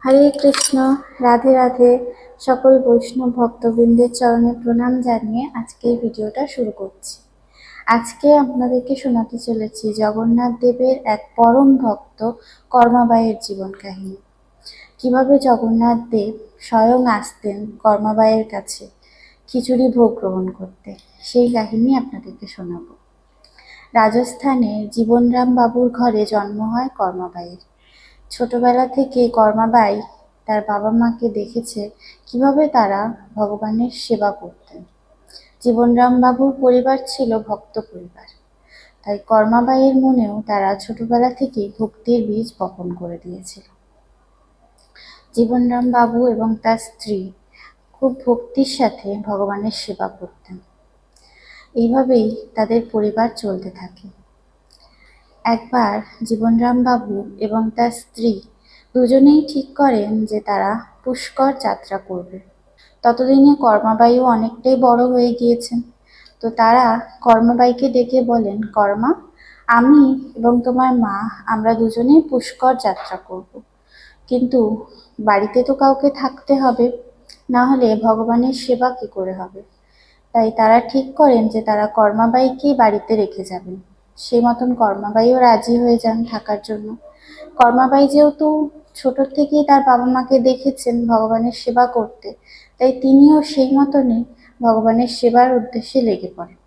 হরে কৃষ্ণ। রাধে রাধে। সকল বৈষ্ণব ভক্তবৃন্দের চরণে প্রণাম জানিয়ে আজকের ভিডিওটা শুরু করছি। আজকে আপনাদেরকে শোনাতে চলেছি জগন্নাথ দেবের এক পরম ভক্ত কর্মাবাইয়ের জীবন কাহিনী। কিভাবে জগন্নাথ দেব স্বয়ং আসতেন কর্মাবাইয়ের কাছে খিচুড়ি ভোগ গ্রহণ করতে, সেই কাহিনী আপনাদেরকে শোনাবো। রাজস্থানে জীবনরাম বাবুর ঘরে জন্ম হয় কর্মাবাইয়ের। ছোটবেলা থেকে কর্মাবাই তার বাবা মাকে দেখেছে কিভাবে তারা ভগবানের সেবা করতেন। জীবনরাম বাবুর পরিবার ছিল ভক্ত পরিবার, তাই কর্মাবাইয়ের মনেও তারা ছোটবেলা থেকেই ভক্তির বীজ বপন করে দিয়েছিল। জীবনরাম বাবু এবং তার স্ত্রী খুব ভক্তির সাথে ভগবানের সেবা করতেন। এইভাবেই তাদের পরিবার চলতে থাকে। একবার জীবনরাম বাবু এবং তার স্ত্রী দুজনেই ঠিক করেন যে তারা পুষ্কর যাত্রা করবে। ততদিনে কর্মাবাইও অনেকটাই বড় হয়ে গিয়েছেন। তো তারা কর্মাবাইকে ডেকে বলেন, কর্মা, আমি এবং তোমার মা আমরা দুজনেই পুষ্কর যাত্রা করব। কিন্তু বাড়িতে তো কাউকে থাকতে হবে, না হলে ভগবানের সেবা কি করে হবে। তাই তারা ঠিক করেন যে তারা কর্মাবাইকেই বাড়িতে রেখে যাবেন। সেই মতন কর্মাবাইও রাজি হয়ে যান থাকার জন্য। কর্মাবাই যেহেতু ছোট থেকেই তার বাবা মাকে দেখেছেন ভগবানের সেবা করতে, তাই তিনিও সেই মতনই ভগবানের সেবার উদ্দেশ্যে লেগে পড়েন।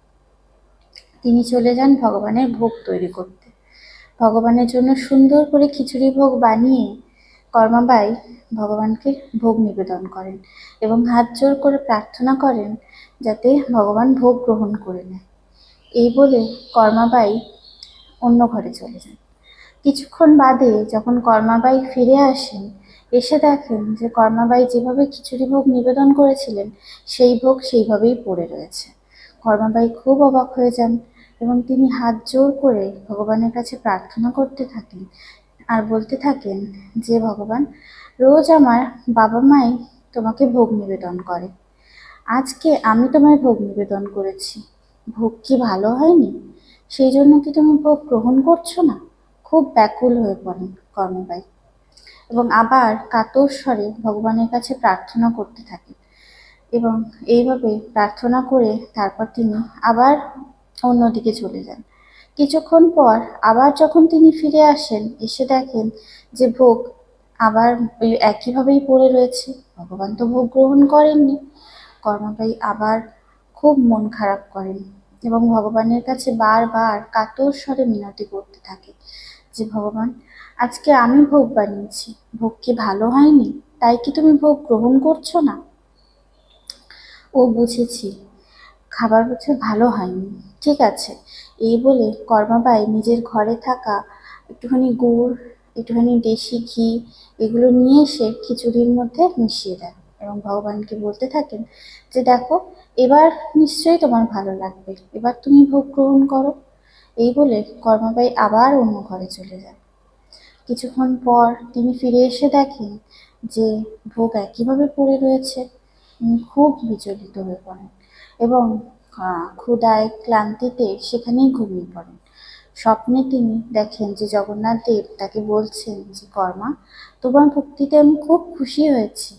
তিনি চলে যান ভগবানের ভোগ তৈরি করতে। ভগবানের জন্য সুন্দর করে খিচুড়ি ভোগ বানিয়ে কর্মাবাই ভগবানকে ভোগ নিবেদন করেন এবং হাত জোর করে প্রার্থনা করেন যাতে ভগবান ভোগ গ্রহণ করে নেয়। এই বলে কর্মাবাই অন্য ঘরে চলে যান। কিছুক্ষণ বাদে যখন কর্মাবাই ফিরে আসেন, এসে দেখেন যে কর্মাবাই যেভাবে খিচুড়ি ভোগ নিবেদন করেছিলেন সেই ভোগ সেইভাবেই পড়ে রয়েছে। কর্মাবাই খুব অবাক হয়ে যান এবং তিনি হাত জোর করে ভগবানের কাছে প্রার্থনা করতে থাকেন আর বলতে থাকেন যে ভগবান, রোজ আমার বাবা মাই তোমাকে ভোগ নিবেদন করে, আজকে আমি তোমায় ভোগ নিবেদন করেছি, ভোগ কি ভালো হয়নি? সেই জন্য কি তুমি ভোগ গ্রহণ করছো না? খুব ব্যাকুল হয়ে পড়েন কর্মবাই এবং আবার কাতর স্বরে ভগবানের কাছে প্রার্থনা করতে থাকেন। এবং এইভাবে প্রার্থনা করে তারপর তিনি আবার অন্যদিকে চলে যান। কিছুক্ষণ পর আবার যখন তিনি ফিরে আসেন, এসে দেখেন যে ভোগ আবার ওই একইভাবেই পড়ে রয়েছে, ভগবান তো ভোগ গ্রহণ করেননি। কর্মাবাই আবার খুব মন খারাপ করেন এবং ভগবানের কাছে বারবার কাতর স্বরে মিনতি করতে থাকে যে ভগবান, আজকে আমি ভোগ বানিয়েছি, ভোগ কি ভালো হয়নি? তাই কি তুমি ভোগ গ্রহণ করছো না? ও বুঝেছি, খাবার হচ্ছে ভালো হয়নি, ঠিক আছে। এই বলে কর্মাবাই নিজের ঘরে থাকা একটুখানি গুড়, একটুখানি দেশি ঘি এগুলো নিয়ে এসে খিচুড়ির মধ্যে মিশিয়ে দেন এবং ভগবানকে বলতে থাকেন যে দেখো, এবার নিশ্চয়ই তোমার ভালো লাগবে, এবার তুমি ভোগ গ্রহণ করো। এই বলে কর্মাবাই আবার অন্য ঘরে চলে যান। কিছুক্ষণ পর তিনি ফিরে এসে দেখেন যে ভোগ একইভাবে পড়ে রয়েছে। তিনি খুব বিচলিত হয়ে পড়েন এবং ক্ষুধায় ক্লান্তিতে সেখানেই ঘুমিয়ে পড়েন। স্বপ্নে তিনি দেখেন যে জগন্নাথ দেব তাকে বলছেন যে কর্মা, তোমার ভক্তিতে আমি খুব খুশি হয়েছি,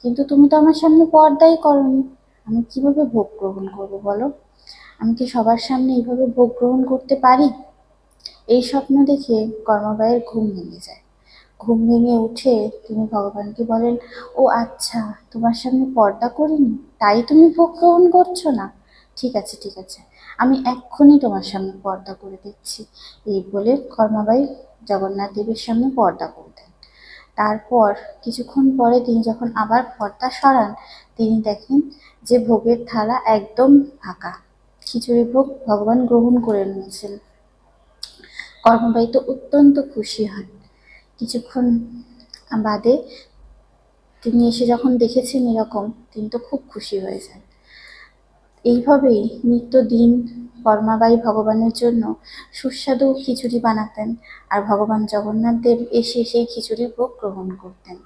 কিন্তু তুমি তো আমার সামনে পর্দাই করনি, আমি কিভাবে ভোগ গ্রহণ করবো বলো? আমি কি সবার সামনে এইভাবে ভোগ গ্রহণ করতে পারি? এই স্বপ্ন দেখে কর্মাবাইয়ের ঘুম ভেঙে যায়। ঘুম ভেঙে উঠে তিনি ভগবানকে বলেন, ও আচ্ছা, তোমার সামনে পর্দা করিনি তাই তুমি ভোগ গ্রহণ করছো না? ঠিক আছে ঠিক আছে, আমি এক্ষুনি তোমার সামনে পর্দা করে দিচ্ছি। এই বলে কর্মাবাই জগন্নাথ দেবের সামনে পর্দা করে দেন। তারপর কিছুক্ষণ পরে তিনি যখন আবার পর্দা সরান, তিনি দেখেন যে ভোগের থালা একদম ফাঁকা, খিচুড়ি ভোগ ভগবান গ্রহণ করে নিয়েছেন। কর্মবাই তো অত্যন্ত খুশি হন। কিছুক্ষণ বাদে তিনি এসে যখন দেখেছেন এরকম, তিনি তো খুব খুশি হয়ে যান। এইভাবেই নিত্যদিন কর্মাবাই ভগবানের জন্য সুস্বাদু খিচুড়ি বানাতেন আর ভগবান জগন্নাথ দেব এসে সেই খিচুড়ি ভোগ গ্রহণ করতেন।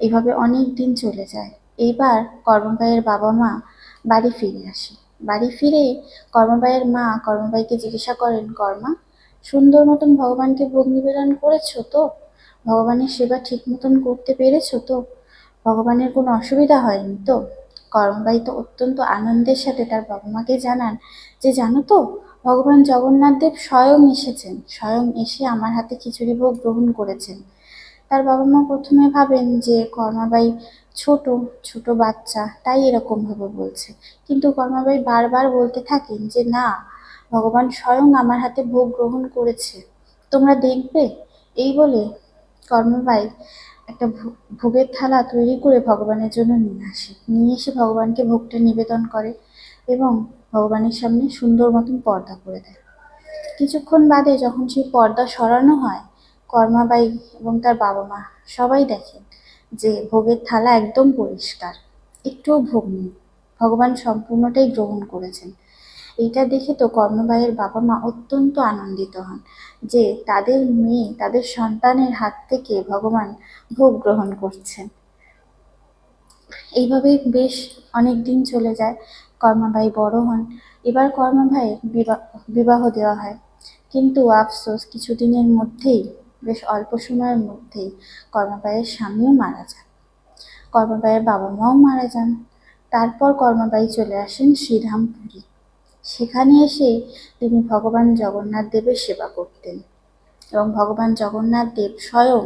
এইভাবে অনেক দিন চলে যায়। এইবার কর্মাবাইয়ের বাবা মা বাড়ি ফিরে আসে। বাড়ি ফিরে কর্মাবাইয়ের মা কর্মাবাইকে জিজ্ঞাসা করেন, কর্মা, সুন্দর মতন ভগবানকে ভোগ নিবেদন করেছো তো? ভগবানের সেবা ঠিক মতন করতে পেরেছো তো? ভগবানের কোনো অসুবিধা হয়নি তো? কর্মবাই তো অত্যন্ত আনন্দের সাথে তার বাবা মাকে জানান যে, জানো তো, ভগবান জগন্নাথ দেব স্বয়ং এসেছেন, স্বয়ং এসে আমার হাতে খিচুড়ি ভোগ গ্রহণ করেছেন। তার বাবা মা প্রথমে ভাবেন যে কর্মাবাই ছোট ছোট বাচ্চা, তাই এরকম ভাবে বলছে। কিন্তু কর্মাবাই বারবার বলতে থাকেন যে না, ভগবান স্বয়ং আমার হাতে ভোগ গ্রহণ করেছে, তোমরা দেখবে। এই বলে কর্মাবাই একটা ভোগের থালা তৈরি করে ভগবানের জন্য নিয়ে আসে, নিয়ে এসে ভগবানকে ভোগটা নিবেদন করে এবং ভগবানের সামনে সুন্দর মতন পর্দা করে দেয়। কিছুক্ষণ বাদে যখন সেই পর্দা সরানো হয়, কর্মাবাই এবং তার বাবা মা সবাই দেখেন যে ভোগের থালা একদম পরিষ্কার, একটুও ভোগ নেই, ভগবান সম্পূর্ণটাই গ্রহণ করেছেন। এইটা দেখে তো কর্মবাইয়ের বাবা মা অত্যন্ত আনন্দিত হন যে তাদের মেয়ে, তাদের সন্তানের হাত থেকে ভগবান ভোগ গ্রহণ করছেন। এইভাবে বেশ অনেক দিন চলে যায়। কর্মাবাই বড় হন। এবার কর্মাবাইয়ের বিবাহ দেওয়া হয়, কিন্তু আফসোস কিছুদিনের মধ্যেই, বেশ অল্প সময়ের মধ্যেই কর্মাবাইয়ের স্বামীও মারা যান, কর্মাবাইয়ের বাবা মাও মারা যান। তারপর কর্মাবাই চলে আসেন শ্রীরামপুরী। সেখানে এসে তিনি ভগবান জগন্নাথ দেবের সেবা করতেন এবং ভগবান জগন্নাথ দেব স্বয়ং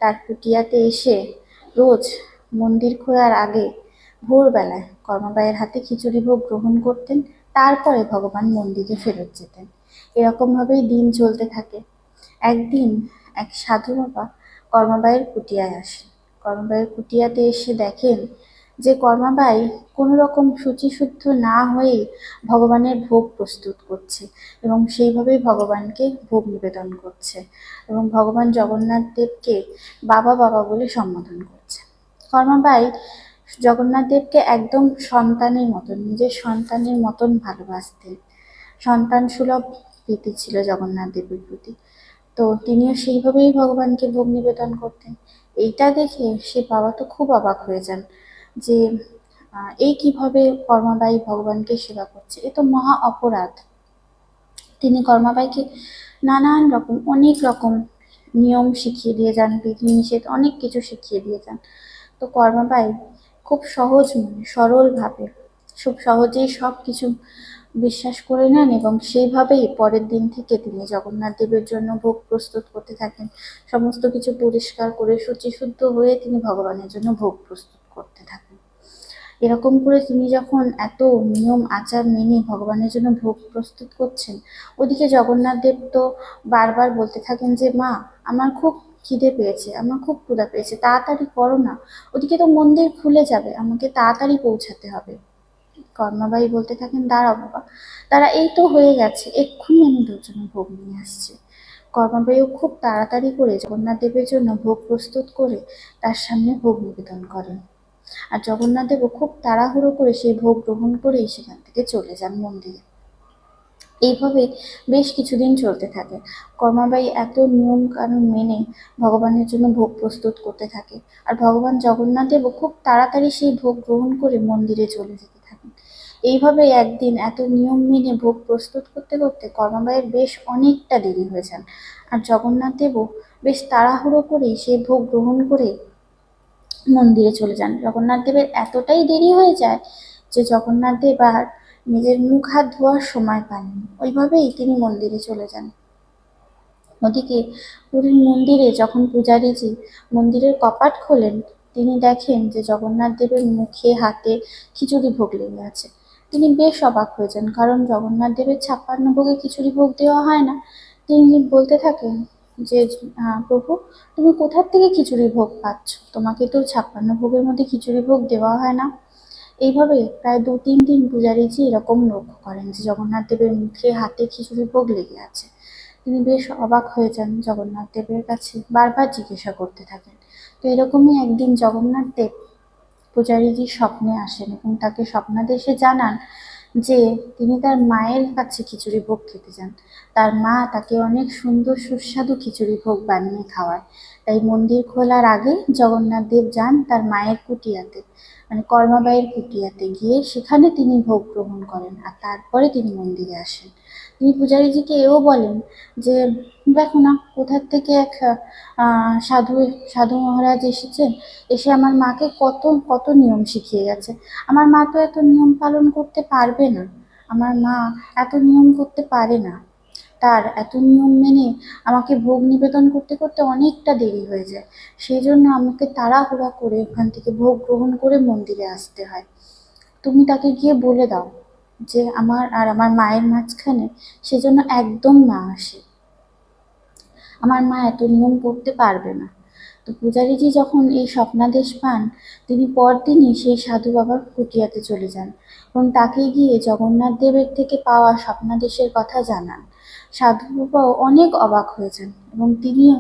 তার কুটিয়াতে এসে রোজ মন্দির খোলার আগে ভোরবেলায় কর্মাবাইয়ের হাতে খিচুড়ি ভোগ গ্রহণ করতেন, তারপরে ভগবান মন্দিরে ফেরত যেতেন। এরকমভাবেই দিন চলতে থাকে। একদিন এক সাধু বাবা কর্মাবাইয়ের কুটিয়ায় আসেন। কর্মাবাইয়ের কুটিয়াতে এসে দেখেন যে কর্মাবাই কোনো রকম শুচিশুদ্ধ না হয়েই ভগবানের ভোগ প্রস্তুত করছে এবং সেইভাবেই ভগবানকে ভোগ নিবেদন করছে এবং ভগবান জগন্নাথ দেবকে বাবা বাবা বলে সম্বোধন করছে। কর্মাবাই জগন্নাথ দেবকে একদম সন্তানের মতন, নিজের সন্তানের মতন ভালোবাসতেন। সন্তান সুলভ প্রীতি ছিল জগন্নাথ দেবের প্রতি। তো তিনিও সেইভাবেই ভগবানকে ভোগ নিবেদন করতেন। এইটা দেখে সে বাবা তো খুব অবাক হয়ে যান যে এই কিভাবে কর্মাবাই ভগবানকে সেবা করছে, এ তো মহা অপরাধ। তিনি কর্মাবাইকে নানান রকম, অনেক রকম নিয়ম শিখিয়ে দিয়ে যান, বিধিনিষেধ অনেক কিছু শিখিয়ে দিয়ে যান। তো কর্মাবাই খুব সহজ মনে, সরলভাবে, খুব সহজেই সব কিছু বিশ্বাস করে নেন এবং সেইভাবেই পরের দিন থেকে তিনি জগন্নাথ দেবের জন্য ভোগ প্রস্তুত করতে থাকেন। সমস্ত কিছু পরিষ্কার করে শুচিশুদ্ধ হয়ে তিনি ভগবানের জন্য ভোগ প্রস্তুত করতে থাকেন। এরকম করে তিনি যখন এত নিয়ম আচার মেনে ভগবানের জন্য ভোগ প্রস্তুত করছেন, ওদিকে জগন্নাথ দেব তো বারবার বলতে থাকেন যে মা, আমার খুব খিদে পেয়েছে, আমার খুব ক্ষুধা পেয়েছে, তাড়াতাড়ি করো না, ওদিকে তো মন্দির খুলে যাবে, আমাকে তাড়াতাড়ি পৌঁছাতে হবে। কর্মাবাই বলতে থাকেন, দাঁড়াও বাবা, তারা এই তো হয়ে গেছে, এক্ষুনি আমি তোর জন্য ভোগ নিয়ে আসছি। কর্মাবাইও খুব তাড়াতাড়ি করে জগন্নাথ দেবের জন্য ভোগ প্রস্তুত করে তার সামনে ভোগ নিবেদন করেন। আর জগন্নাথ দেবও খুব তাড়াহুড়ো করে সেই ভোগ গ্রহণ করেই সেখান থেকে চলে যান মন্দিরে। এইভাবে বেশ কিছুদিন চলতে থাকে। কর্মাবাই এত নিয়ম কানুন মেনে ভগবানের জন্য ভোগ প্রস্তুত করতে থাকে, আর ভগবান জগন্নাথ দেবও খুব তাড়াতাড়ি সেই ভোগ গ্রহণ করে মন্দিরে চলে যেতে থাকেন। এইভাবে একদিন এত নিয়ম মেনে ভোগ প্রস্তুত করতে করতে কর্মাবাইয়ের বেশ অনেকটা দেরি হয়ে যান, আর জগন্নাথ দেবও বেশ তাড়াহুড়ো করেই সেই ভোগ গ্রহণ করে মন্দিরে চলে যান। জগন্নাথ দেবের এতটাই দেরি হয়ে যায় যে জগন্নাথ দেব আর নিজের মুখ হাত ধোয়ার সময় পাননি, ওইভাবেই তিনি মন্দিরে চলে যান। ওদিকে পুরীর মন্দিরে যখন পূজারীজি মন্দিরের কপাট খোলেন, তিনি দেখেন যে জগন্নাথ দেবের মুখে হাতে খিচুড়ি ভোগ লেগে আছে। তিনি বেশ অবাক হয়ে যান, কারণ জগন্নাথ দেবের 56 ভোগে খিচুড়ি ভোগ দেওয়া হয় না। তিনি বলতে থাকেন যে প্রভু, তুমি কোথার থেকে খিচুড়ি ভোগ পাচ্ছ? তোমাকে তো 56 ভোগের মধ্যে খিচুড়ি ভোগ দেওয়া হয় না। এইভাবে প্রায় 2-3 দিন পূজারীজি এরকম লক্ষ্য করেন যে জগন্নাথ দেবের মুখে হাতে খিচুড়ি ভোগ লেগে আছে। তিনি বেশ অবাক হয়ে যান, জগন্নাথ দেবের কাছে বারবার জিজ্ঞাসা করতে থাকেন। তো এরকমই একদিন জগন্নাথ দেব পূজারীজির স্বপ্নে আসেন এবং তাকে স্বপ্নাদেশে জানান যে তিনি তার মায়ের কাছে খিচুড়ি ভোগ খেতে যান। তার মা তাকে অনেক সুন্দর সুস্বাদু খিচুড়ি ভোগ বানিয়ে খাওয়ায়। তাই মন্দির খোলার আগে জগন্নাথ দেব যান তার মায়ের কুটিয়াতে, মানে কর্মাবাইয়ের কুটিয়াতে গিয়ে সেখানে তিনি ভোগ গ্রহণ করেন, আর তারপরে তিনি মন্দিরে আসেন। তিনি পূজারীজিকে এও বলেন যে দেখো না কোথার থেকে এক সাধু সাধু মহারাজ এসেছেন, এসে আমার মাকে কত কত নিয়ম শিখিয়ে গেছে। আমার মা তো এত নিয়ম পালন করতে পারবে না, আমার মা এত নিয়ম করতে পারে না, তার এত নিয়ম মেনে আমাকে ভোগ নিবেদন করতে করতে অনেকটা দেরি হয়ে যায়, সেই জন্য আমাকে তাড়াহুড়া করে ওখান থেকে ভোগ গ্রহণ করে মন্দিরে আসতে হয়। তুমি তাকে গিয়ে বলে দাও যে আমার আর আমার মায়ের মাঝখানে সেজন্য একদম না আসে, আমার মা এত নিয়ম করতে পারবে না। তো পূজারীজি যখন এই স্বপ্নাদেশ পান, তিনি পরদিনই সেই সাধু বাবার কুটিয়াতে চলে যান এবং তাকে গিয়ে জগন্নাথ দেবের থেকে পাওয়া স্বপ্নাদেশের কথা জানান। সাধু বাবাও অনেক অবাক হয়ে যান এবং তিনিও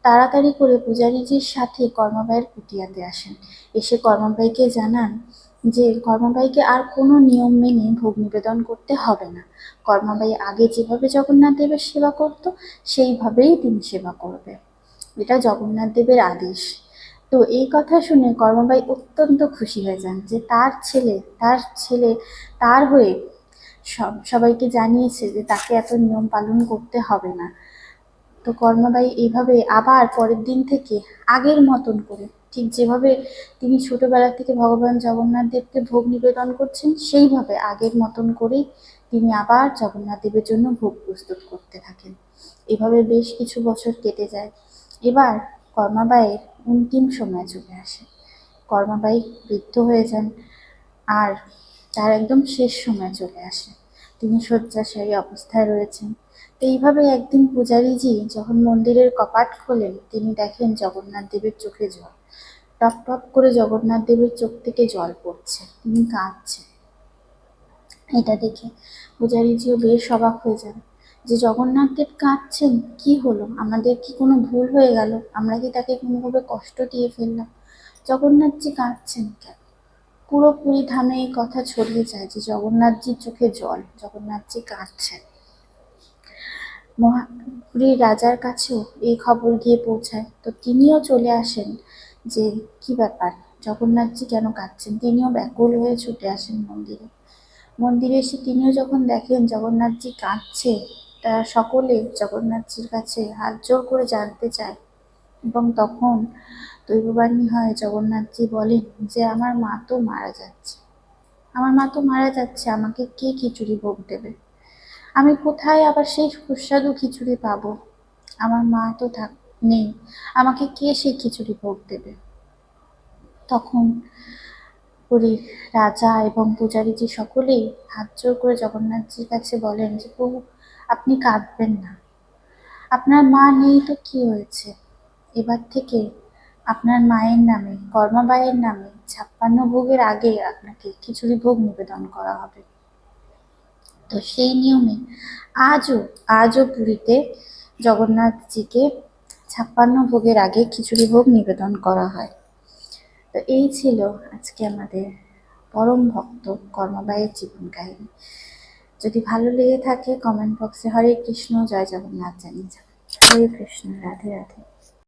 তাড়াতাড়ি করে পূজারীজির সাথে কর্মাবাইয়ের কুটিয়াতে আসেন। এসে কর্মাবাইকে জানান যে কর্মাবাইকে আর কোনো নিয়ম মেনে ভোগ নিবেদন করতে হবে না, কর্মাবাই আগে যেভাবে জগন্নাথ দেবের সেবা করত সেইভাবেই তিনি সেবা করবে, এটা জগন্নাথ দেবের আদেশ। তো এই কথা শুনে কর্মাবাই অত্যন্ত খুশি হয়ে যান যে তার ছেলে তার হয়ে সবাইকে জানিয়েছে যে তাকে এত নিয়ম পালন করতে হবে না। তো কর্মাবাই এইভাবে আবার পরের দিন থেকে আগের মতন করে, ঠিক যেভাবে তিনি ছোটবেলা থেকে ভগবান জগন্নাথ দেবকে ভোগ নিবেদন করছেন সেইভাবে আগের মতন করেই তিনি আবার জগন্নাথ দেবের জন্য ভোগ প্রস্তুত করতে থাকেন। এভাবে বেশ কিছু বছর কেটে যায়। এবার কর্মাবাইয়ের অন্তিম সময় চলে আসে, কর্মাবাই বৃদ্ধ হয়ে যান আর তার একদম শেষ সময় চলে আসে, তিনি শয্যাশায়ী অবস্থায় রয়েছেন। তো এইভাবে একদিন পূজারীজি যখন মন্দিরের কপাট খোলেন, তিনি দেখেন জগন্নাথ দেবের চোখে জল, টপ টপ করে জগন্নাথ দেবের চোখ থেকে জল পড়ছে, তিনি কাঁদছেন। এটা দেখে পূজারীজিও বেশ অবাক হয়ে যান যে জগন্নাথ দেব কাঁদছেন, কি হলো, আমাদের কি কোনো ভুল হয়ে গেল, আমরা কি তাকে কোনোভাবে কষ্ট দিয়ে ফেললাম, জগন্নাথজি কাঁদছেন কেন? পুরোপুরি ধামে এই কথা ছড়িয়ে যায় যে জগন্নাথজির চোখে জল, জগন্নাথজি কাঁদছেন। পুরীর রাজার কাছেও এই খবর গিয়ে পৌঁছায়। তো তিনিও চলে আসেন যে কি ব্যাপার, জগন্নাথজি কেন কাঁদছেন। তিনিও ব্যাকুল হয়ে ছুটে আসেন মন্দিরে। মন্দিরে এসে তিনিও যখন দেখেন জগন্নাথজি কাঁদছে, তারা সকলে জগন্নাথজির কাছে হাত জোর করে জানতে চায় এবং তখন দৈববাণী হয়, জগন্নাথজি বলেন যে আমার মা তো মারা যাচ্ছে, আমার মা তো মারা যাচ্ছে, আমাকে কে খিচুড়ি ভোগ দেবে, আমি কোথায় আবার সেই সুস্বাদু খিচুড়ি পাবো, আমার মা তো নেই, আমাকে কে সেই খিচুড়ি ভোগ দেবে। তখন পুরীর রাজা এবং পূজারীজি সকলেই হাত জোর করে জগন্নাথজির কাছে বলেন যে প্রভু আপনি কাঁদবেন না, আপনার মা নেই তো কি হয়েছে, এবার থেকে আপনার মায়ের নামে কর্মাবাইয়ের নামে 56 ভোগের আগে আপনাকে খিচুড়ি ভোগ নিবেদন করা হবে। তো সেই নিয়মে আজও পুরীতে জগন্নাথজিকে 56 ভোগের আগে খিচুড়ি ভোগ নিবেদন করা হয়। তো এই ছিল আজকে আমাদের পরম ভক্ত কর্মাবাইয়ের জীবন কাহিনী। যদি ভালো লেগে থাকে কমেন্ট বক্সে হরে কৃষ্ণ জয় জগন্নাথ জানিয়ে যাবেন। হরে কৃষ্ণ, রাধে রাধে।